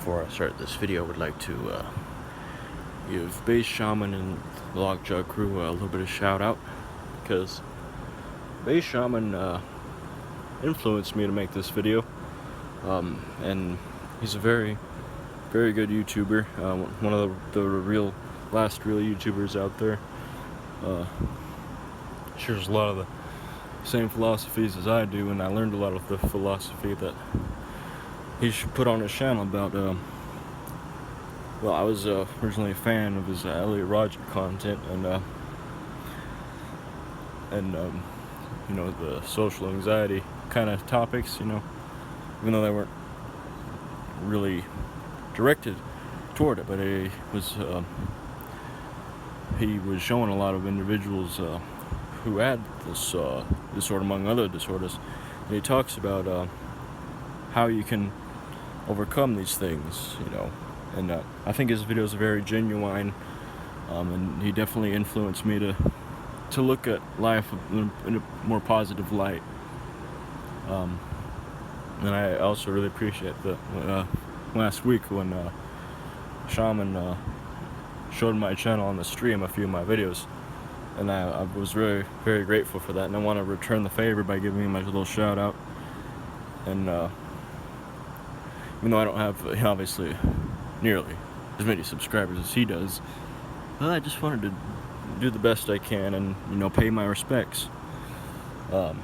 before I start this video, I would like to give Bass Shaman and the Lockjaw crew a little bit of shout out, because Bass Shaman influenced me to make this video, and he's a very, very good YouTuber, one of the last real YouTubers out there. Shares a lot of the same philosophies as I do, and I learned a lot of the philosophy that he should put on his channel about, well, I was originally a fan of his Elliot Rodger content, and you know, the social anxiety kind of topics, you know, even though they weren't really directed toward it, but he was showing a lot of individuals who had this disorder, among other disorders, and he talks about how you can overcome these things, you know, and I think his videos are very genuine, and he definitely influenced me to look at life in a more positive light, and I also really appreciate that last week when Shaman showed my channel on the stream a few of my videos, and I was very, very grateful for that, and I want to return the favor by giving him a little shout out. And even though I don't have obviously nearly as many subscribers as he does, well, I just wanted to do the best I can and, you know, pay my respects. But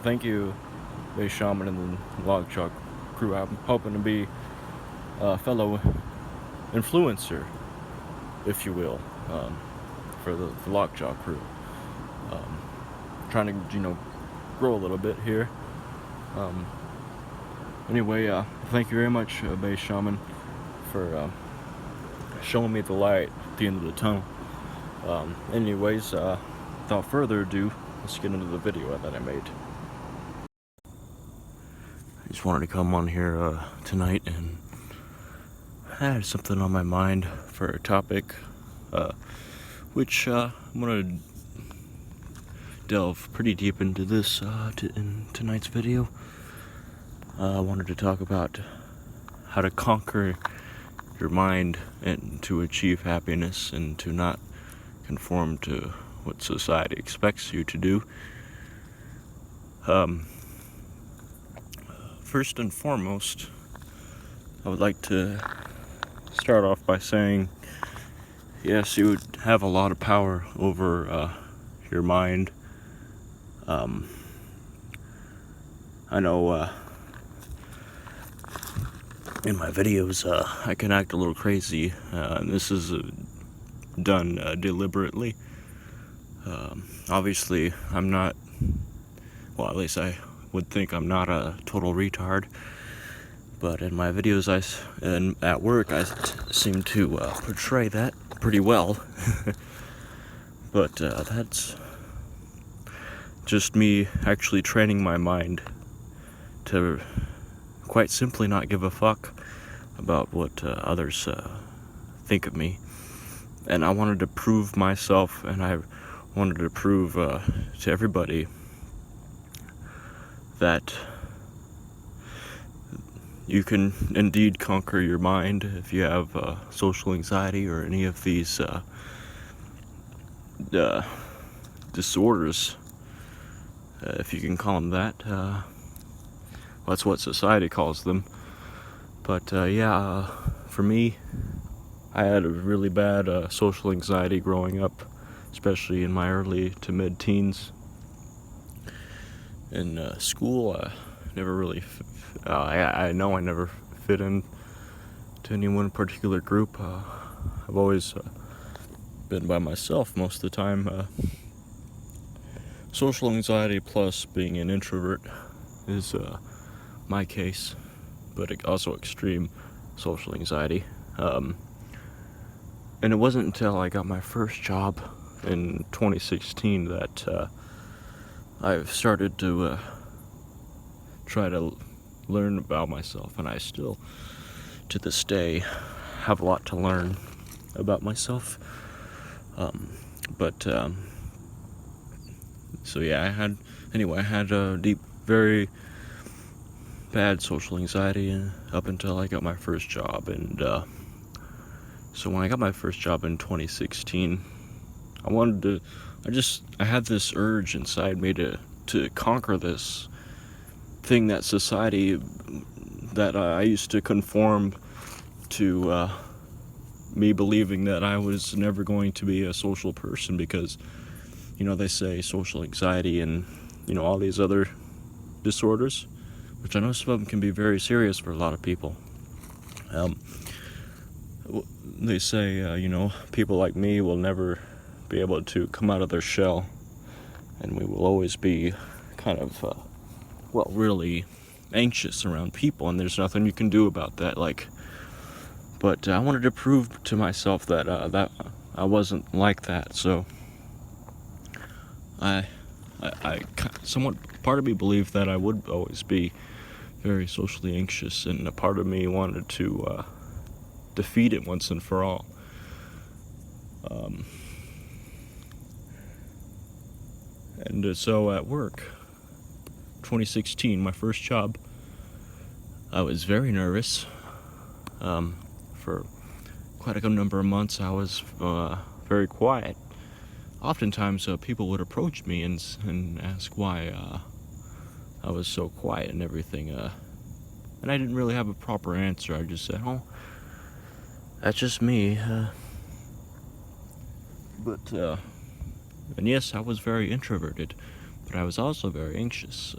thank you, Bass Shaman and the Lockjaw crew. I'm hoping to be a fellow influencer, if you will, for the Lockjaw crew. Trying to, you know, grow a little bit here. Anyway, thank you very much, Bass Shaman, for showing me the light at the end of the tunnel. Anyways, without further ado, let's get into the video that I made. I just wanted to come on here tonight, and I had something on my mind for a topic, which I'm going to delve pretty deep into this in tonight's video. I wanted to talk about how to conquer your mind and to achieve happiness and to not conform to what society expects you to do. First and foremost, I would like to start off by saying, yes, you would have a lot of power over your mind. I know in my videos I can act a little crazy, and this is done deliberately. Obviously I'm not, well, at least I would think I'm not a total retard, but in my videos and at work I seem to portray that pretty well. But that's just me actually training my mind to quite simply not give a fuck about what others think of me. And I wanted to prove myself, and I wanted to prove to everybody that you can indeed conquer your mind if you have social anxiety or any of these disorders, if you can call them that. That's what society calls them. But yeah, for me, I had a really bad social anxiety growing up, especially in my early to mid-teens. In school, never really, I know I never fit in to any one particular group. I've always been by myself most of the time. Social anxiety plus being an introvert is my case, but also extreme social anxiety. And it wasn't until I got my first job in 2016 that I've started to try to learn about myself, and I still, to this day, have a lot to learn about myself. So yeah, I had a deep, very bad social anxiety up until I got my first job. And so when I got my first job in 2016, I had this urge inside me to conquer this thing that society, that I used to conform to me believing that I was never going to be a social person, because, they say social anxiety and, all these other disorders, which I know some of them can be very serious for a lot of people. They say, people like me will never be able to come out of their shell, and we will always be kind of, really anxious around people, and there's nothing you can do about that. But I wanted to prove to myself that that I wasn't like that. So I somewhat, part of me believed that I would always be very socially anxious, and a part of me wanted to defeat it once and for all. And so at work, 2016, my first job, I was very nervous. For quite a good number of months, I was very quiet. Oftentimes, people would approach me and ask why I was so quiet and everything. And I didn't really have a proper answer. I just said, "Oh, that's just me." And yes, I was very introverted, but I was also very anxious.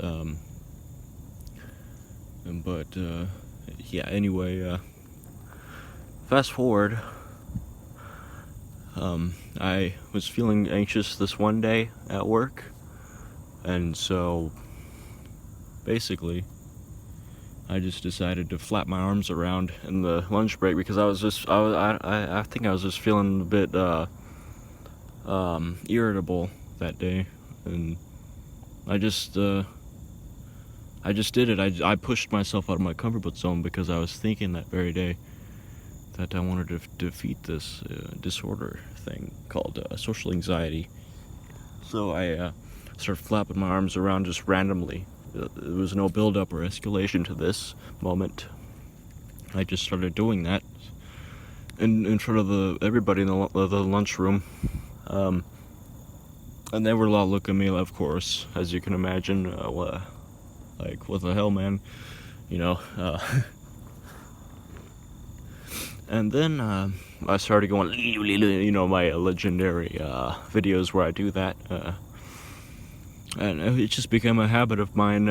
Anyway, fast forward, I was feeling anxious this one day at work, and so basically I just decided to flap my arms around in the lunch break, because I think I was just feeling a bit irritable that day, and I just did it. I pushed myself out of my comfort zone, because I was thinking that very day that I wanted to defeat this disorder thing called social anxiety. So I started flapping my arms around just randomly. There was no build-up or escalation to this moment. I just started doing that in front of everybody in the lunchroom. And they were all looking at me, of course, as you can imagine. Like, what the hell, man? And then I started going, my legendary videos where I do that. And it just became a habit of mine.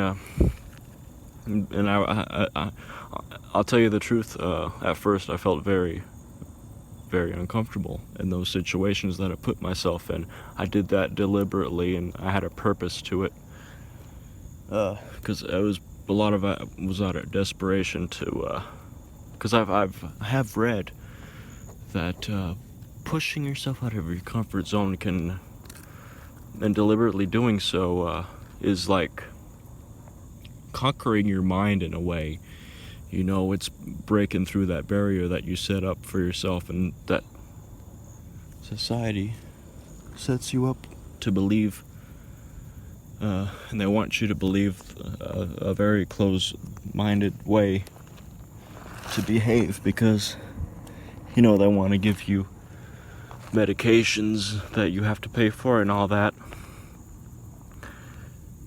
And I'll tell you the truth. At first, I felt very, very uncomfortable in those situations that I put myself in. I did that deliberately, and I had a purpose to it. Because a lot of it was out of desperation to. Because I have read that pushing yourself out of your comfort zone and deliberately doing so is like conquering your mind in a way. It's breaking through that barrier that you set up for yourself, and that society sets you up to believe, and they want you to believe a very closed-minded way to behave, because they want to give you medications that you have to pay for and all that,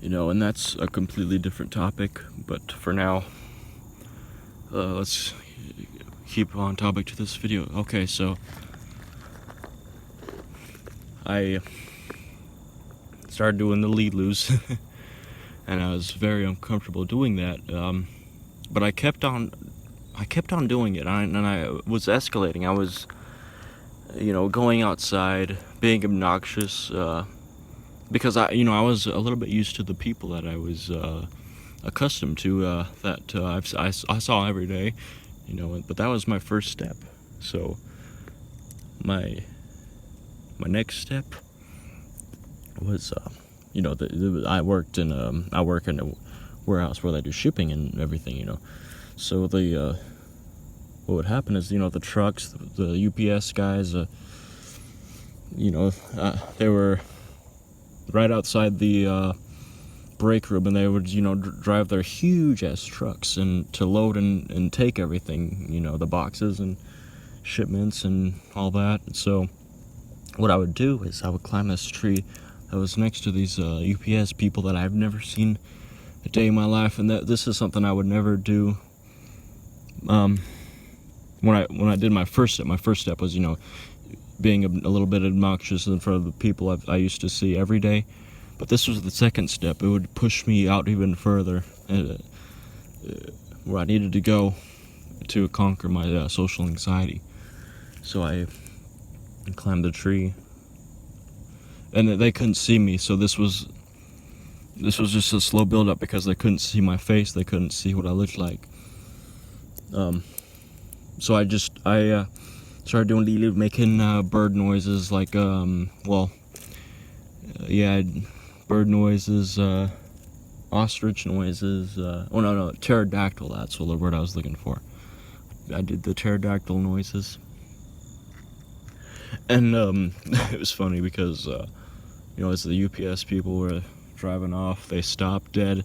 and that's a completely different topic. But for now, let's keep on topic to this video. Okay, so I started doing the lead loose and I was very uncomfortable doing that, but I kept on doing it, and I was escalating. I was, going outside, being obnoxious, because I was a little bit used to the people that I was accustomed to, that I saw every day, but that was my first step. So my next step was, I work in a warehouse where they do shipping and everything, So what would happen is, the trucks, the UPS guys, they were right outside the break room, and they would, drive their huge ass trucks and to load and take everything, the boxes and shipments and all that. So what I would do is I would climb this tree that was next to these UPS people that I've never seen a day in my life, and this is something I would never do. When I did my first step was, being a little bit obnoxious in front of the people I used to see every day. But this was the second step. It would push me out even further, where I needed to go to conquer my social anxiety. So I climbed the tree, and they couldn't see me. So this was just a slow build up because they couldn't see my face. They couldn't see what I looked like. So I started making bird noises, like bird noises, ostrich noises. Pterodactyl. That's the word I was looking for. I did the pterodactyl noises, and it was funny because as the UPS people were driving off, they stopped dead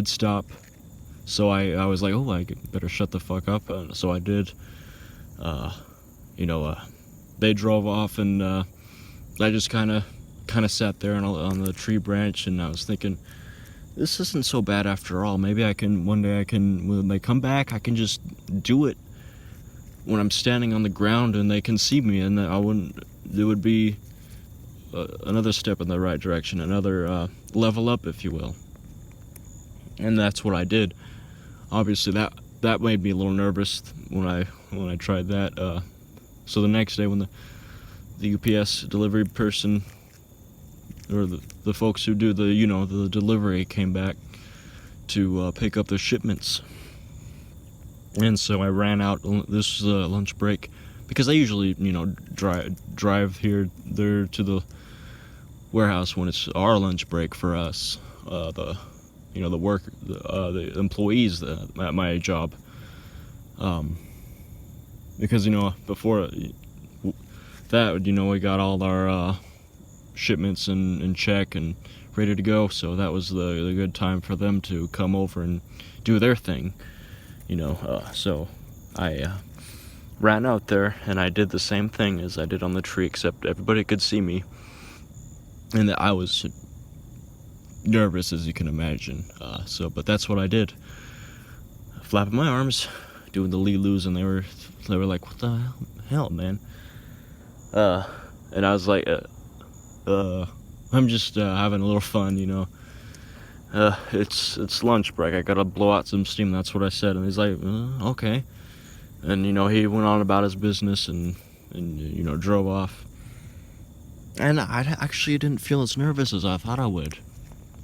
stop. So I was like, oh, I better shut the fuck up. So I did. They drove off, and I just kind of sat there on the tree branch, and I was thinking, this isn't so bad after all. Maybe one day when they come back, I can just do it when I'm standing on the ground and they can see me, and it would be another step in the right direction, another level up, if you will. And that's what I did. Obviously, that made me a little nervous when I tried that. So the next day, when the UPS delivery person, or the folks who do the delivery, came back to pick up their shipments, and so I ran out. This was a lunch break, because I usually drive there to the warehouse when it's our lunch break for us, the employees at my job, because before that, we got all our shipments in check and ready to go, so that was the good time for them to come over and do their thing, so I ran out there, and I did the same thing as I did on the tree, except everybody could see me, and I was nervous, as you can imagine. But that's what I did. Flapping my arms, doing the lee-loos, and they were like, "What the hell, man?" And I was like, "I'm just having a little fun, It's lunch break. I gotta blow out some steam." That's what I said, and he's like, "Okay." And he went on about his business and drove off. And I actually didn't feel as nervous as I thought I would.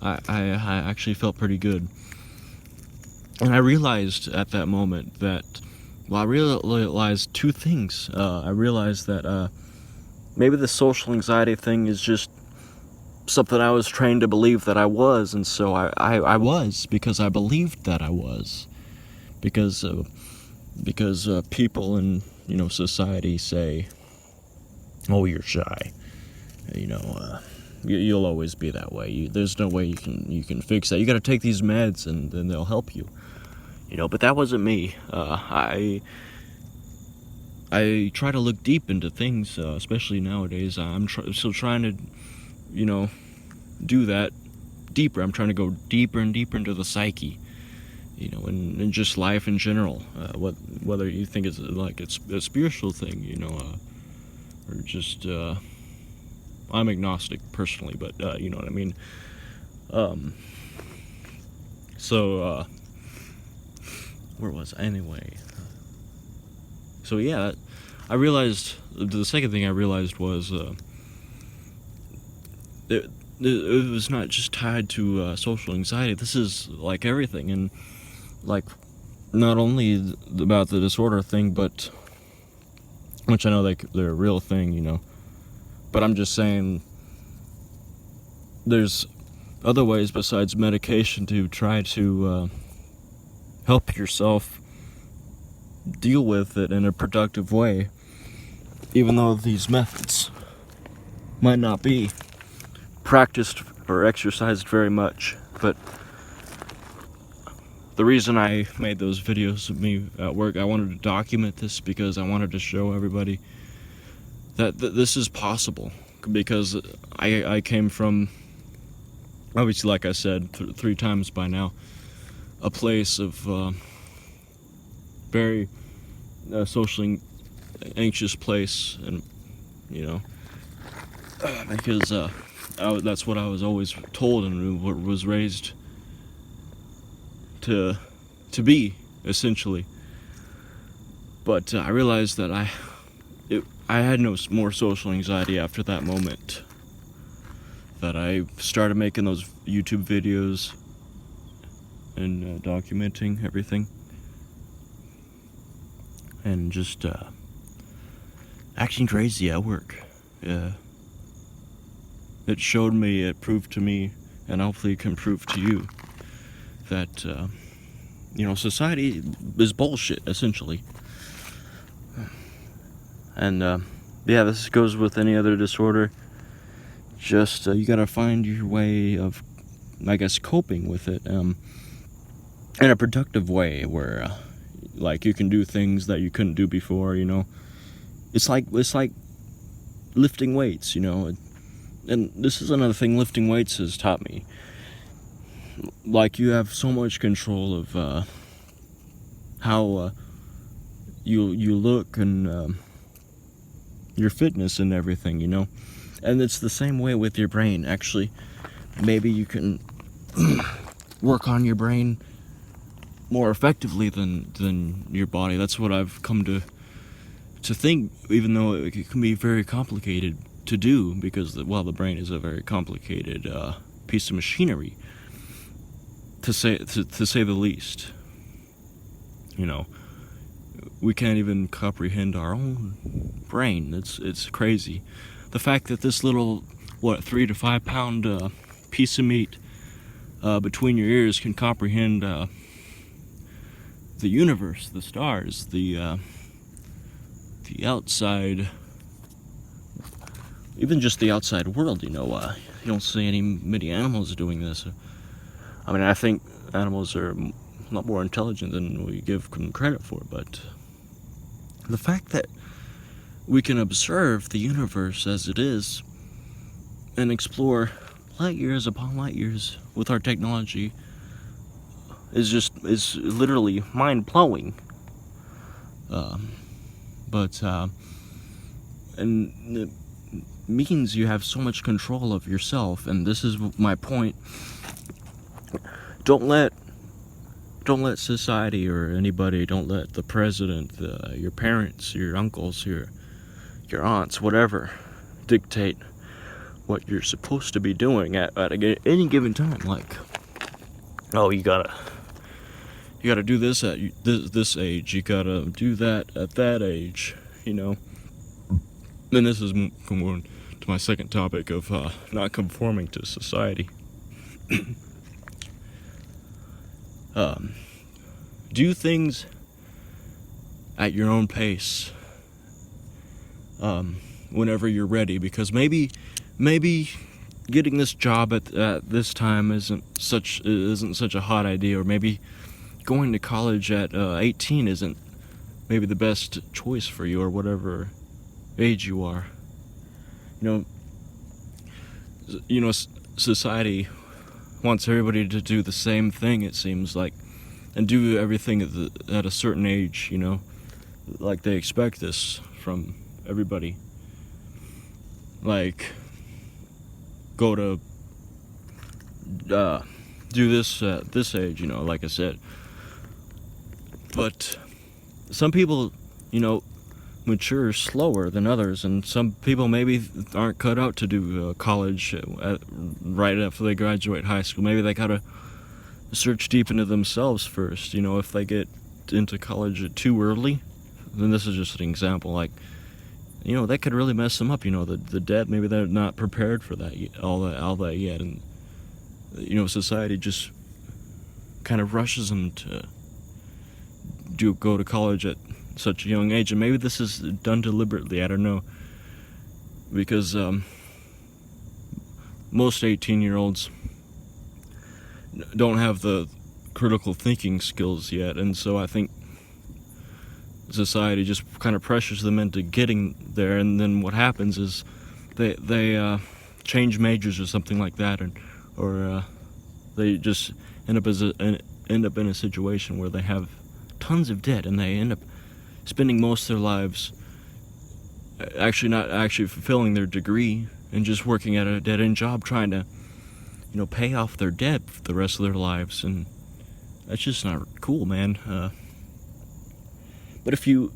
I actually felt pretty good. And I realized at that moment that, I realized two things. I realized that maybe the social anxiety thing is just something I was trained to believe that I was, and so I was, because I believed that I was. Because people in, society say, "Oh, you're shy. You'll always be that way. There's no way you can fix that. You got to take these meds, and then they'll help you." But that wasn't me. I try to look deep into things, especially nowadays. I'm still trying to, do that deeper. I'm trying to go deeper and deeper into the psyche, and just life in general. Whether you think it's a spiritual thing, or just. I'm agnostic personally, but you know what I mean. Where was I anyway? So yeah, I realized the second thing I realized was it was not just tied to social anxiety. This is like everything, and like not only about the disorder thing, but which I know they're a real thing, But I'm just saying, there's other ways besides medication to try to help yourself deal with it in a productive way, even though these methods might not be practiced or exercised very much. but the reason I made those videos of me at work, I wanted to document this because I wanted to show everybody that this is possible. Because I came from, obviously, like I said 3 times by now, a place of very socially anxious place, and because that's what I was always told and was raised to be, essentially. But I realized that I had no more social anxiety after that moment. That I started making those YouTube videos and documenting everything, and just acting crazy at work. It showed me, it proved to me, and hopefully it can prove to you that society is bullshit, essentially. And yeah, this goes with any other disorder. Just you gotta find your way of, I guess, coping with it in a productive way, where like you can do things that you couldn't do before. It's like lifting weights, and this is another thing lifting weights has taught me. Like, you have so much control of how you look and your fitness and everything, and it's the same way with your brain. Actually, maybe you can work on your brain more effectively than your body. That's what I've come to think, even though it can be very complicated to do, because the brain is a very complicated piece of machinery, to say the least. We can't even comprehend our own brain. It's crazy. The fact that this little 3 to 5 pound piece of meat between your ears can comprehend the universe, the stars, the outside, even just the outside world. You don't see many animals doing this. I mean, I think animals are a lot more intelligent than we give them credit for, but the fact that we can observe the universe as it is and explore light years upon light years with our technology is literally mind-blowing. And it means you have so much control of yourself, and this is my point. Don't let society or anybody, don't let the president, your parents, your uncles, your aunts, whatever, dictate what you're supposed to be doing at any given time. Like, oh, you gotta do this at this age, you gotta do that at that age, Then this is going to my second topic of not conforming to society. Do things at your own pace whenever you're ready, because maybe getting this job at this time isn't such a hot idea, or maybe going to college at 18 isn't maybe the best choice for you, or whatever age you are. Society wants everybody to do the same thing, it seems like, and do everything at a certain age, like they expect this from everybody. Like, go to do this at this age, like I said. But some people, mature slower than others, and some people maybe aren't cut out to do college right after they graduate high school. Maybe they gotta search deep into themselves first. If they get into college too early, then this is just an example. Like, that could really mess them up. The debt, maybe they're not prepared for that all that yet, and society just kind of rushes them to go to college at such a young age. And maybe this is done deliberately, I don't know, because most 18-year-olds don't have the critical thinking skills yet, and so I think society just kind of pressures them into getting there, and then what happens is they change majors or something like that, or they just end up in a situation where they have tons of debt, and they end up spending most of their lives actually not actually fulfilling their degree and just working at a dead-end job trying to, pay off their debt for the rest of their lives, and that's just not cool, man. But if you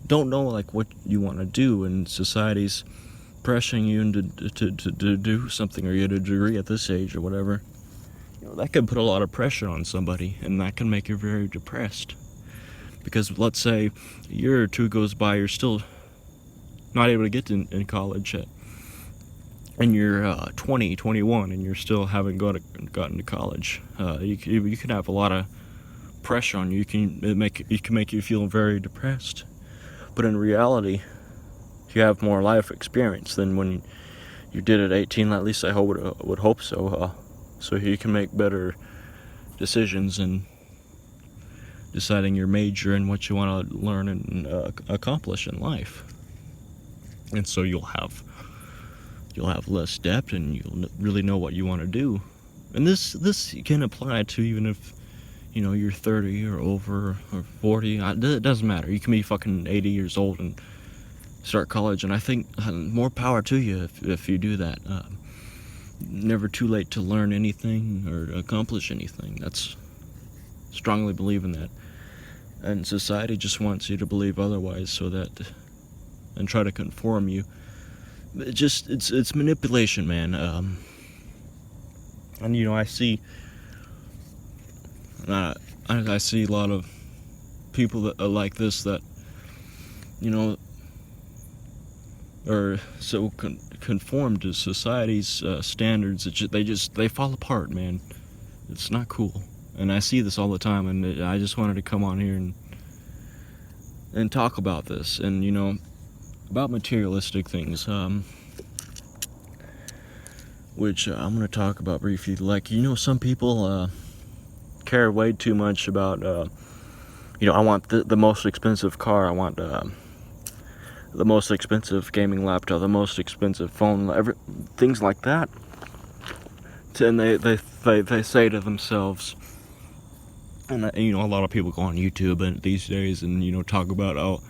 don't know like what you want to do, and society's pressuring you into to do something, or you get a degree at this age or whatever, that can put a lot of pressure on somebody, and that can make you very depressed. Because let's say a year or two goes by, you're still not able to get in college yet, and you're 20, 21, and you're still haven't gotten to college. You can have a lot of pressure on you. It can make you feel very depressed. But in reality, you have more life experience than when you did at 18. At least I would hope so. So you can make better decisions and deciding your major and what you want to learn and accomplish in life. And so you'll have less debt, and you'll really know what you want to do. And this can apply to even if you're 30 or over or 40. It doesn't matter. You can be fucking 80 years old and start college, and I think more power to you if you do that. Never too late to learn anything or accomplish anything. That's strongly believe in that. And society just wants you to believe otherwise, so that, and try to conform you. It's manipulation, man. And I see I see a lot of people that are like this, that are so conform to society's standards that they fall apart, man. It's not cool. And I see this all the time, and I just wanted to come on here and talk about this, and about materialistic things, which I'm going to talk about briefly. Like, some people care way too much about, I want the most expensive car, I want the most expensive gaming laptop, the most expensive phone, things like that. And they say to themselves, and a lot of people go on YouTube and these days and talk about, oh,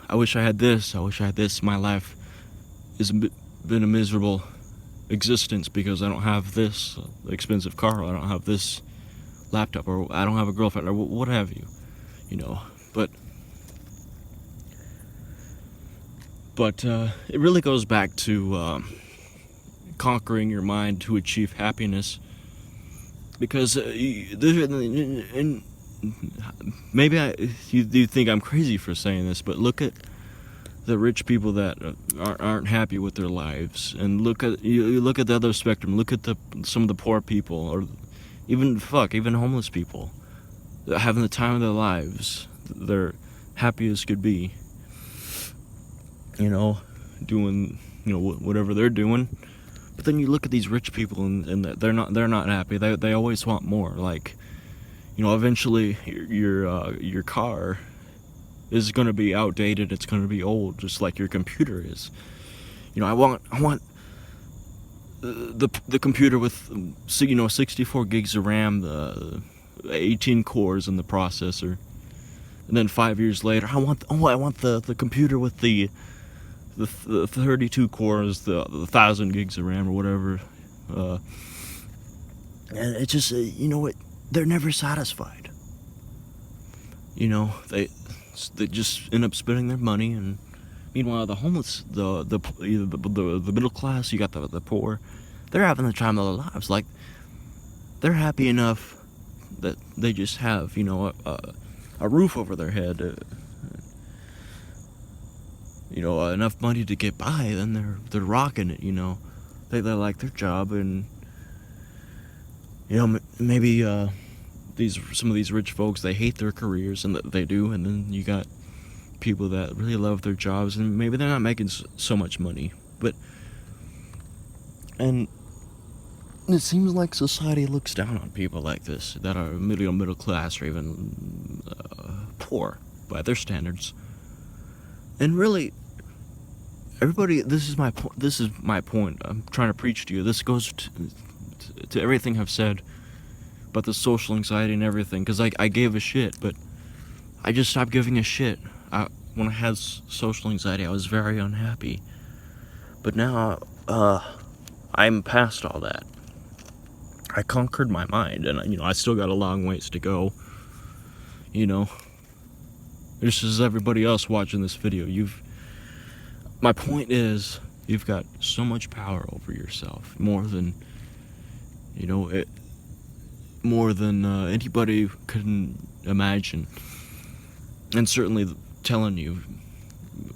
I wish I had this, my life has been a miserable existence because I don't have this expensive car, or I don't have this laptop, or I don't have a girlfriend, or what have you, but it really goes back to conquering your mind to achieve happiness. Because maybe you think I'm crazy for saying this, but look at the rich people that aren't happy with their lives, and you look at the other spectrum. Look at some of the poor people, or even homeless people that are having the time of their lives. They're happy as could be, doing whatever they're doing. But then you look at these rich people, and they're not happy. They always want more. Like, eventually your car is going to be outdated. It's going to be old, just like your computer is. I want the computer with 64 gigs of RAM, the 18 cores in the processor, and then 5 years later, I want the computer with the 32 cores, the 1,000 gigs of RAM or whatever, and it just they're never satisfied. They just end up spending their money, and meanwhile the homeless, the middle class, you got the poor, they're having the time of their lives. Like, they're happy enough that they just have a roof over their head. Enough money to get by, then they're rocking it. They like their job, and maybe some of these rich folks, they hate their careers, and they do. And then you got people that really love their jobs, and maybe they're not making so much money, and And it seems like society looks down on people like this that are middle class or even poor by their standards. And really, everybody, this is my point. This is my point. I'm trying to preach to you. This goes to everything I've said about the social anxiety and everything. Because I gave a shit, but I just stopped giving a shit. When I had social anxiety, I was very unhappy. But now, I'm past all that. I conquered my mind, and I still got a long ways to go. Just as everybody else watching this video, my point is, you've got so much power over yourself, more than anybody can imagine. And certainly telling you,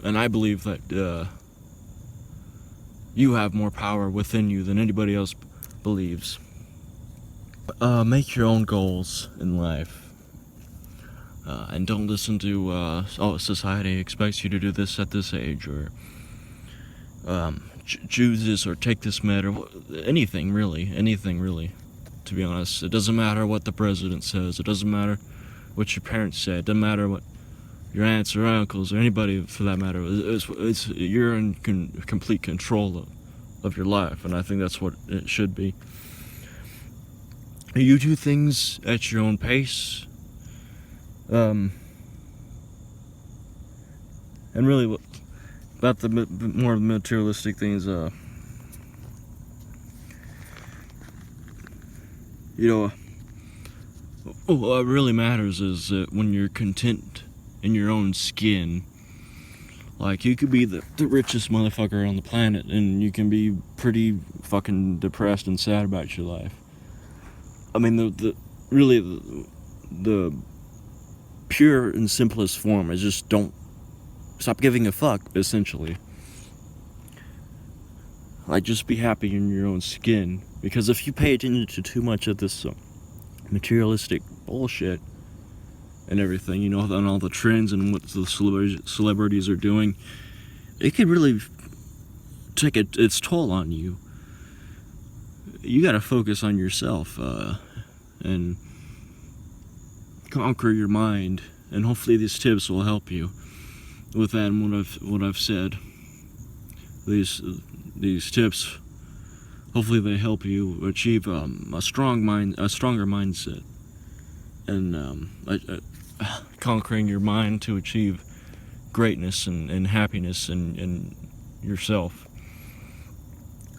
and I believe that you have more power within you than anybody else believes. Make your own goals in life, and don't listen to society expects you to do this at this age, or choose this or take this med, or anything really. To be honest, it doesn't matter what the president says. It doesn't matter what your parents say. It doesn't matter what your aunts or uncles or anybody for that matter. You're in complete control of your life, and I think that's what it should be. You do things at your own pace, and really about the more materialistic things, what really matters is that when you're content in your own skin. Like, you could be the richest motherfucker on the planet, and you can be pretty fucking depressed and sad about your life. I mean, the pure and simplest form is just don't stop giving a fuck, essentially. Like, just be happy in your own skin. Because if you pay attention to too much of this materialistic bullshit and everything, and all the trends and what the celebrities are doing, it could really take its toll on you. You gotta focus on yourself, and conquer your mind, and hopefully these tips will help you with that and what I've said. These tips, hopefully they help you achieve a stronger mindset, and conquering your mind to achieve greatness and happiness in yourself.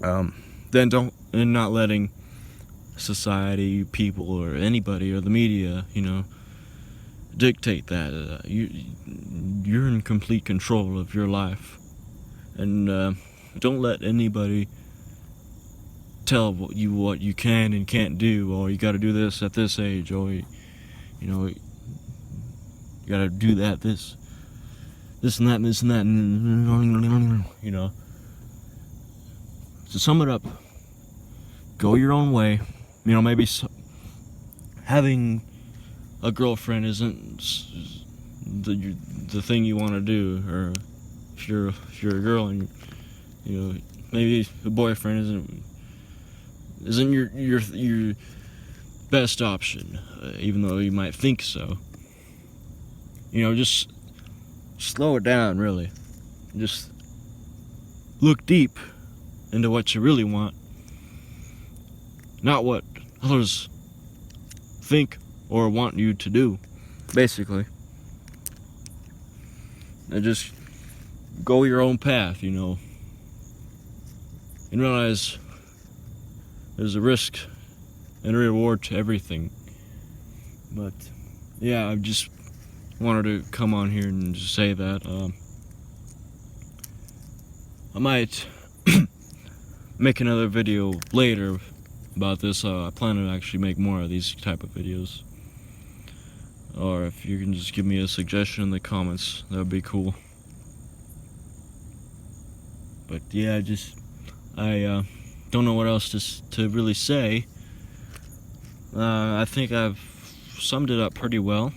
Then not letting society, people, or anybody, or the media, dictate that. You're in complete control of your life, and don't let anybody tell what you can and can't do, or you got to do this at this age, or you got to do that, this and that, and this and that, To sum it up, go your own way. Maybe having a girlfriend isn't the thing you want to do, or if you're a girl and maybe a boyfriend isn't your best option, even though you might think so. Just slow it down, really. Just look deep into what you really want, not what others think or want you to do, basically. And just go your own path, and realize there's a risk and a reward to everything. But yeah, I just wanted to come on here and just say that. I might make another video later about this. I plan to actually make more of these type of videos. Or if you can just give me a suggestion in the comments, that would be cool. But yeah, I don't know what else to really say. I think I've summed it up pretty well.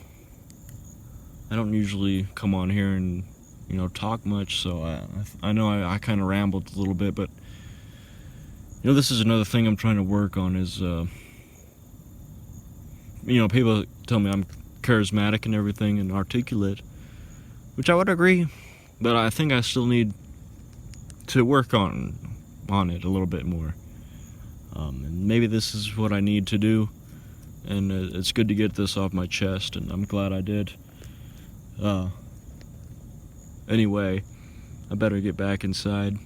I don't usually come on here and talk much, so I know I kind of rambled a little bit, but This is another thing I'm trying to work on is, people tell me I'm charismatic and everything and articulate, which I would agree, but I think I still need to work on it a little bit more. And maybe this is what I need to do, and it's good to get this off my chest, and I'm glad I did. Anyway, I better get back inside.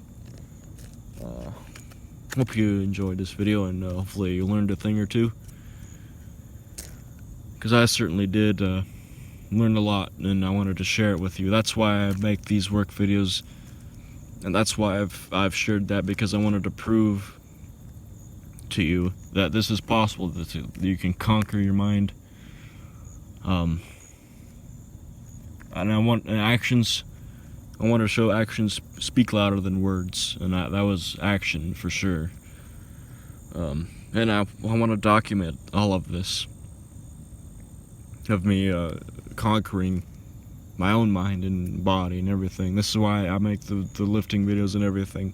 Hope you enjoyed this video, and hopefully you learned a thing or two, because I certainly did learn a lot, and I wanted to share it with you. That's why I make these work videos, and that's why I've shared that, because I wanted to prove to you that this is possible, that you can conquer your mind. And I want actions. I want to show actions speak louder than words, and that was action for sure. And I want to document all of this, of me conquering my own mind and body and everything. This is why I make the lifting videos and everything,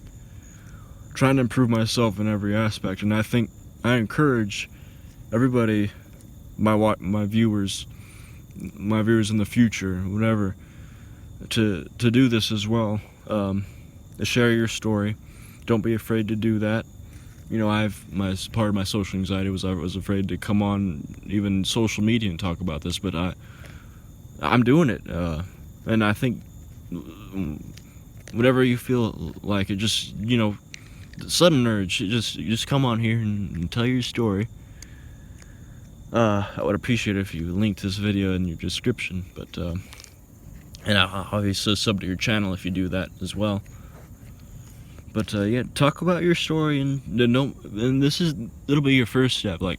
trying to improve myself in every aspect. And I think I encourage everybody, my viewers in the future, whatever, to do this as well. To share your story. Don't be afraid to do that. Part of my social anxiety was I was afraid to come on even social media and talk about this, but I'm doing it, and I think whatever you feel like, it just, sudden urge, just come on here and tell your story. I would appreciate it if you linked this video in your description, but and I'll obviously sub to your channel if you do that as well. But yeah, talk about your story, and it'll be your first step. Like,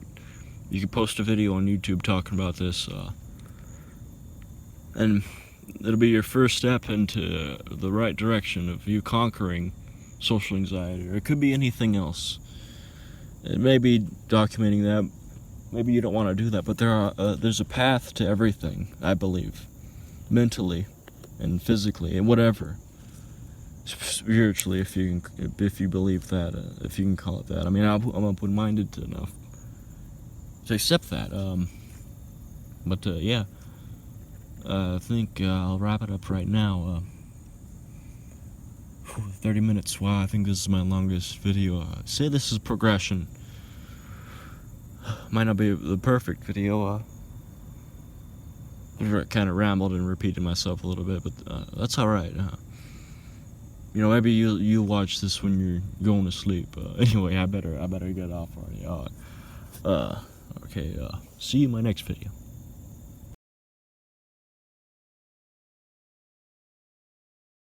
you can post a video on YouTube talking about this, and it'll be your first step into the right direction of you conquering social anxiety, or it could be anything else. It may be documenting that. Maybe you don't want to do that, but there's a path to everything, I believe, mentally and physically and whatever, spiritually, if you believe that, if you can call it that. I mean, I'm open-minded enough to accept that. But yeah, I think I'll wrap it up right now. 30 minutes. Wow, I think this is my longest video. Say this is progression. Might not be the perfect video. Kind of rambled and repeated myself a little bit, but that's all right. Maybe you'll watch this when you're going to sleep. Anyway, I better get off already. Okay. See you in my next video.